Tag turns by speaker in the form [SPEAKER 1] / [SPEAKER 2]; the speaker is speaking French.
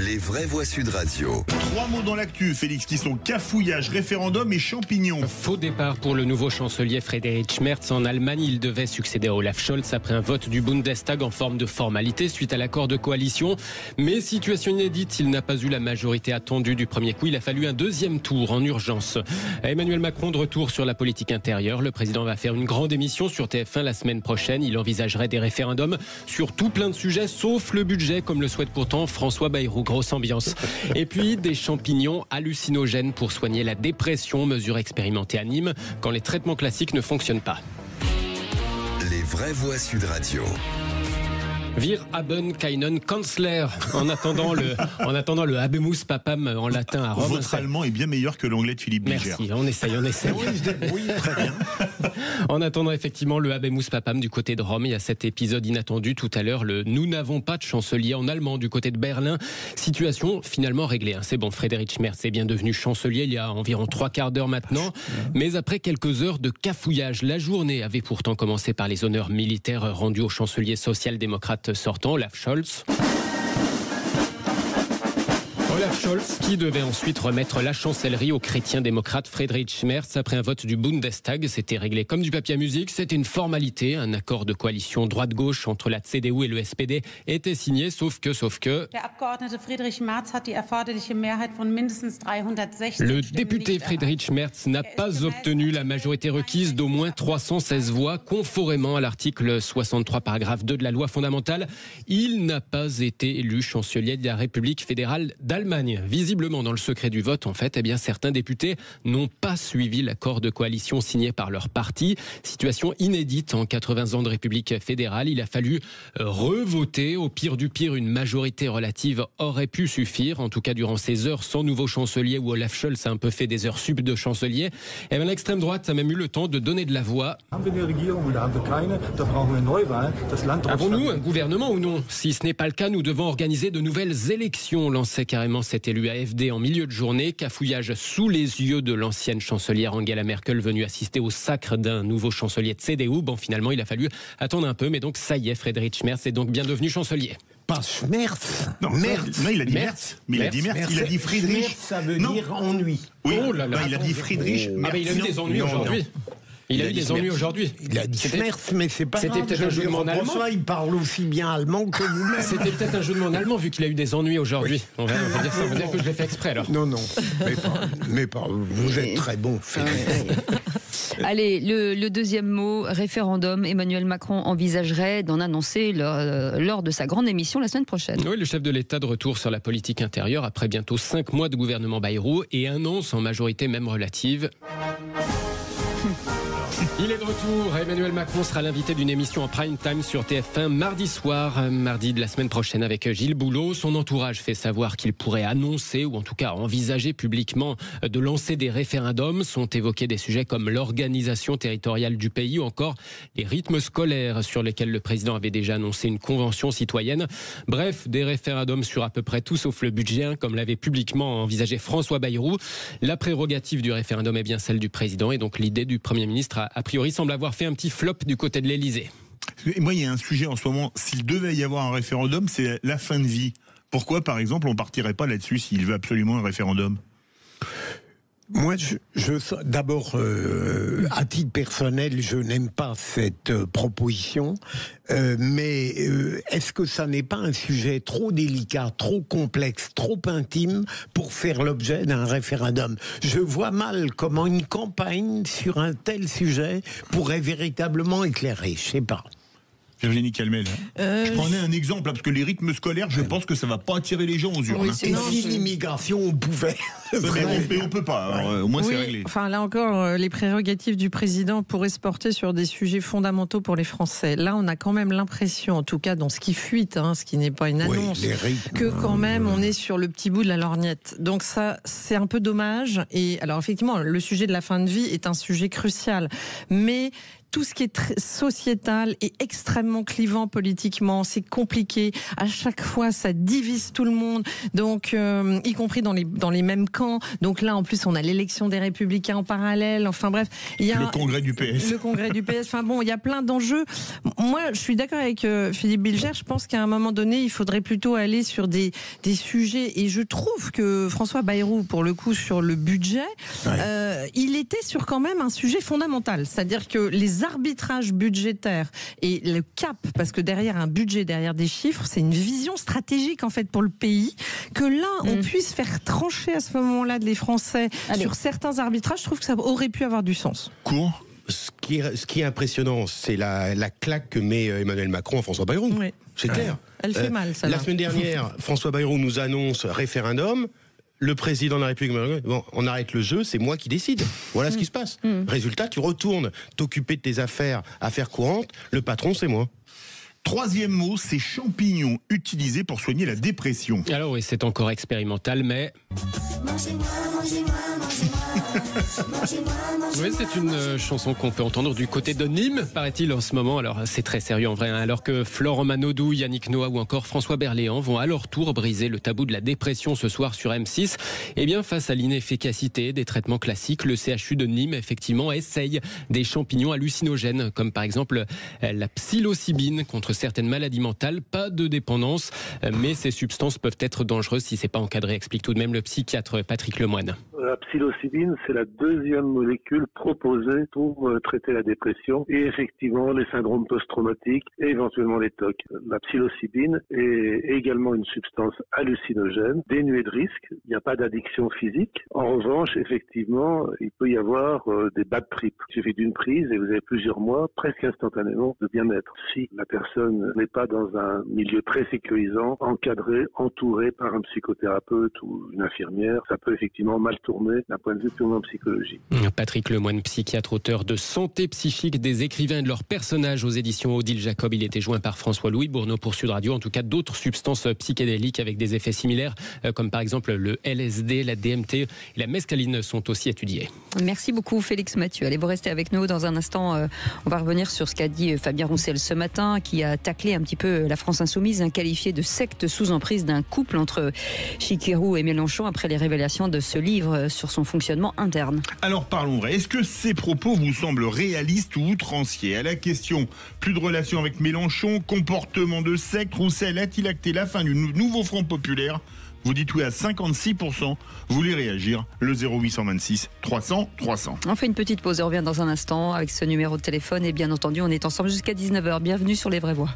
[SPEAKER 1] Les vraies voix Sud Radio.
[SPEAKER 2] 3 mots dans l'actu, Félix, qui sont cafouillage, référendum et champignons.
[SPEAKER 3] Faux départ pour le nouveau chancelier Friedrich Merz en Allemagne. Il devait succéder à Olaf Scholz après un vote du Bundestag en forme de formalité suite à l'accord de coalition. Mais situation inédite, il n'a pas eu la majorité attendue du premier coup. Il a fallu un deuxième tour en urgence. Emmanuel Macron de retour sur la politique intérieure. Le président va faire une grande émission sur TF1 la semaine prochaine. Il envisagerait des référendums sur tout plein de sujets, sauf le budget, comme le souhaite pourtant François Bayrou. Grosse ambiance. Et puis des champignons hallucinogènes pour soigner la dépression, mesure expérimentée à Nîmes quand les traitements classiques ne fonctionnent pas.
[SPEAKER 1] Les vraies voix Sud Radio.
[SPEAKER 3] Wir haben keinen Kanzler. En attendant le Habemus Papam en latin à Rome.
[SPEAKER 2] Votre allemand est bien meilleur que l'anglais de Philippe Bilger.
[SPEAKER 3] Merci, on essaye.
[SPEAKER 2] Oui, il se débrouille très bien.
[SPEAKER 3] En attendant effectivement le Habemus Papam du côté de Rome, il y a cet épisode inattendu tout à l'heure, le nous n'avons pas de chancelier en allemand du côté de Berlin. Situation finalement réglée. C'est bon, Friedrich Merz est bien devenu chancelier il y a environ 3/4 d'heure maintenant. Mais après quelques heures de cafouillage, la journée avait pourtant commencé par les honneurs militaires rendus au chancelier social-démocrate sortant, Olaf Scholz. Olaf Scholz qui devait ensuite remettre la chancellerie au chrétien démocrate Friedrich Merz après un vote du Bundestag. C'était réglé comme du papier à musique, c'était une formalité. Un accord de coalition droite-gauche entre la CDU et le SPD était signé, sauf que... Le député Friedrich Merz n'a pas obtenu la majorité requise d'au moins 316 voix, conformément à l'article 63, paragraphe 2 de la loi fondamentale. Il n'a pas été élu chancelier de la République fédérale d'Allemagne. Visiblement, dans le secret du vote, en fait, certains députés n'ont pas suivi l'accord de coalition signé par leur parti. Situation inédite en 80 ans de République fédérale. Il a fallu revoter. Au pire du pire, une majorité relative aurait pu suffire. En tout cas, durant ces heures sans nouveau chancelier où Olaf Scholz a un peu fait des heures sup de chancelier. Et bien, l'extrême droite a même eu le temps de donner de la voix. Avons-nous un gouvernement ou non? Si ce n'est pas le cas, nous devons organiser de nouvelles élections, lançait carrément cet élu AfD en milieu de journée. Cafouillage sous les yeux de l'ancienne chancelière Angela Merkel venue assister au sacre d'un nouveau chancelier de CDU. Bon, finalement, il a fallu attendre un peu, mais donc ça y est, Friedrich Merz est donc bien devenu chancelier.
[SPEAKER 4] Pas Schmerz.
[SPEAKER 2] Non, il a dit Merz. Mais il a dit Merz, il a dit Friedrich.
[SPEAKER 4] Schmerz, ça veut dire ennui.
[SPEAKER 2] Oui,
[SPEAKER 3] oh là là.
[SPEAKER 2] Il a dit Friedrich.
[SPEAKER 3] Ah mais il a eu des ennuis aujourd'hui. Il a eu des ennuis aujourd'hui.
[SPEAKER 4] Il a dit Schmerz, mais c'est pas grave.
[SPEAKER 3] C'était peut-être un jeu de mots en allemand.
[SPEAKER 4] Il parle aussi bien allemand que vous-même.
[SPEAKER 3] C'était peut-être un jeu de mots en allemand vu qu'il a eu des ennuis aujourd'hui. On va dire ça, on va dire que je l'ai fait exprès alors.
[SPEAKER 4] Non, mais pas. Vous êtes très bon, Félix.
[SPEAKER 5] Allez, le deuxième mot, référendum. Emmanuel Macron envisagerait d'en annoncer lors de sa grande émission la semaine prochaine.
[SPEAKER 3] Oui, le chef de l'État de retour sur la politique intérieure après bientôt 5 mois de gouvernement Bayrou et un an sans majorité même relative. Il est de retour. Emmanuel Macron sera l'invité d'une émission en prime time sur TF1 mardi soir, mardi de la semaine prochaine avec Gilles Boulot. Son entourage fait savoir qu'il pourrait annoncer ou en tout cas envisager publiquement de lancer des référendums. Sont évoqués des sujets comme l'organisation territoriale du pays ou encore les rythmes scolaires sur lesquels le président avait déjà annoncé une convention citoyenne. Bref, des référendums sur à peu près tout sauf le budget, comme l'avait publiquement envisagé François Bayrou. La prérogative du référendum est bien celle du président et donc l'idée du Premier ministre a priori semble avoir fait un petit flop du côté de l'Élysée.
[SPEAKER 2] Et moi, il y a un sujet en ce moment, s'il devait y avoir un référendum, c'est la fin de vie. Pourquoi, par exemple, on partirait pas là-dessus s'il veut absolument un référendum ?
[SPEAKER 4] Moi, d'abord, à titre personnel, je n'aime pas cette proposition, mais est-ce que ça n'est pas un sujet trop délicat, trop complexe, trop intime pour faire l'objet d'un référendum ? Je vois mal comment une campagne sur un tel sujet pourrait véritablement éclairer, je sais pas.
[SPEAKER 2] Virginie Calmel. Je prenais un exemple, parce que les rythmes scolaires, je pense que ça va pas attirer les gens aux urnes.
[SPEAKER 4] Et si l'immigration, on pouvait...
[SPEAKER 2] Mais on peut pas, alors, au moins c'est réglé.
[SPEAKER 6] Enfin, là encore, les prérogatives du président pourraient se porter sur des sujets fondamentaux pour les Français. Là, on a quand même l'impression, en tout cas dans ce qui fuite, ce qui n'est pas une annonce, que quand même on est sur le petit bout de la lorgnette. Donc ça, c'est un peu dommage. Et alors effectivement, le sujet de la fin de vie est un sujet crucial. Mais tout ce qui est sociétal est extrêmement clivant politiquement. C'est compliqué. À chaque fois, ça divise tout le monde. Donc, y compris dans les mêmes camps. Donc là, en plus, on a l'élection des Républicains en parallèle. Enfin bref, il y a
[SPEAKER 2] le congrès du PS.
[SPEAKER 6] Le congrès du PS. Enfin bon, il y a plein d'enjeux. Moi, je suis d'accord avec Philippe Bilger. Je pense qu'à un moment donné, il faudrait plutôt aller sur des sujets. Et je trouve que François Bayrou, pour le coup, sur le budget, il était sur quand même un sujet fondamental. C'est-à-dire que les arbitrages budgétaires et le cap, parce que derrière un budget, derrière des chiffres, c'est une vision stratégique en fait pour le pays. Que là, on puisse faire trancher à ce moment-là les Français sur certains arbitrages, je trouve que ça aurait pu avoir du sens.
[SPEAKER 2] Court.
[SPEAKER 7] Ce qui est impressionnant, c'est la claque que met Emmanuel Macron à François Bayrou. Oui. C'est clair.
[SPEAKER 6] Elle fait mal, ça.
[SPEAKER 7] La semaine dernière, François Bayrou nous annonce référendum. Le président de la République, bon, on arrête le jeu, c'est moi qui décide. Voilà ce qui se passe. Résultat, tu retournes t'occuper de tes affaires courantes. Le patron, c'est moi.
[SPEAKER 2] Troisième mot, c'est champignons utilisés pour soigner la dépression.
[SPEAKER 3] Alors oui, c'est encore expérimental, mais... Oui, c'est une chanson qu'on peut entendre du côté de Nîmes, paraît-il, en ce moment. Alors, c'est très sérieux en vrai. Alors que Florent Manodou, Yannick Noah ou encore François Berléand vont à leur tour briser le tabou de la dépression ce soir sur M6. Eh bien, face à l'inefficacité des traitements classiques, le CHU de Nîmes, effectivement, essaye des champignons hallucinogènes, comme par exemple la psilocybine contre certaines maladies mentales. Pas de dépendance, mais ces substances peuvent être dangereuses si c'est pas encadré, explique tout de même le psychiatre Patrick Lemoine.
[SPEAKER 8] La psilocybine, c'est la deuxième molécule proposée pour traiter la dépression et effectivement les syndromes post-traumatiques et éventuellement les TOC. La psilocybine est également une substance hallucinogène, dénuée de risque. Il n'y a pas d'addiction physique. En revanche, effectivement, il peut y avoir des bad trips. Il suffit d'une prise et vous avez plusieurs mois, presque instantanément, de bien-être. Si la personne n'est pas dans un milieu très sécurisant, encadré, entouré par un psychothérapeute ou une infirmière, ça peut effectivement mal tourner d'un point de vue purement psychologique.
[SPEAKER 3] Patrick Lemoine, psychiatre, auteur de Santé psychique, des écrivains et de leurs personnages aux éditions Odile Jacob. Il était joint par François-Louis Bourneau pour Sud Radio. En tout cas, d'autres substances psychédéliques avec des effets similaires, comme par exemple le LSD, la DMT et la mescaline sont aussi étudiées.
[SPEAKER 5] Merci beaucoup Félix Mathieu. Allez, vous restez avec nous dans un instant. On va revenir sur ce qu'a dit Fabien Roussel ce matin, qui a taclé un petit peu la France Insoumise, qualifié de secte sous emprise d'un couple entre Chicirou et Mélenchon après les révélations de ce livre sur son fonctionnement interne.
[SPEAKER 2] Alors parlons vrai. Est-ce que ces propos vous semblent réalistes ou outranciers? À la question, plus de relation avec Mélenchon, comportement de secte, Roussel a-t-il acté la fin du nouveau Front populaire? Vous dites oui à 56%. Vous voulez réagir? Le 0826 300 300.
[SPEAKER 5] On fait une petite pause et on revient dans un instant avec ce numéro de téléphone. Et bien entendu, on est ensemble jusqu'à 19h. Bienvenue sur Les Vraies Voix.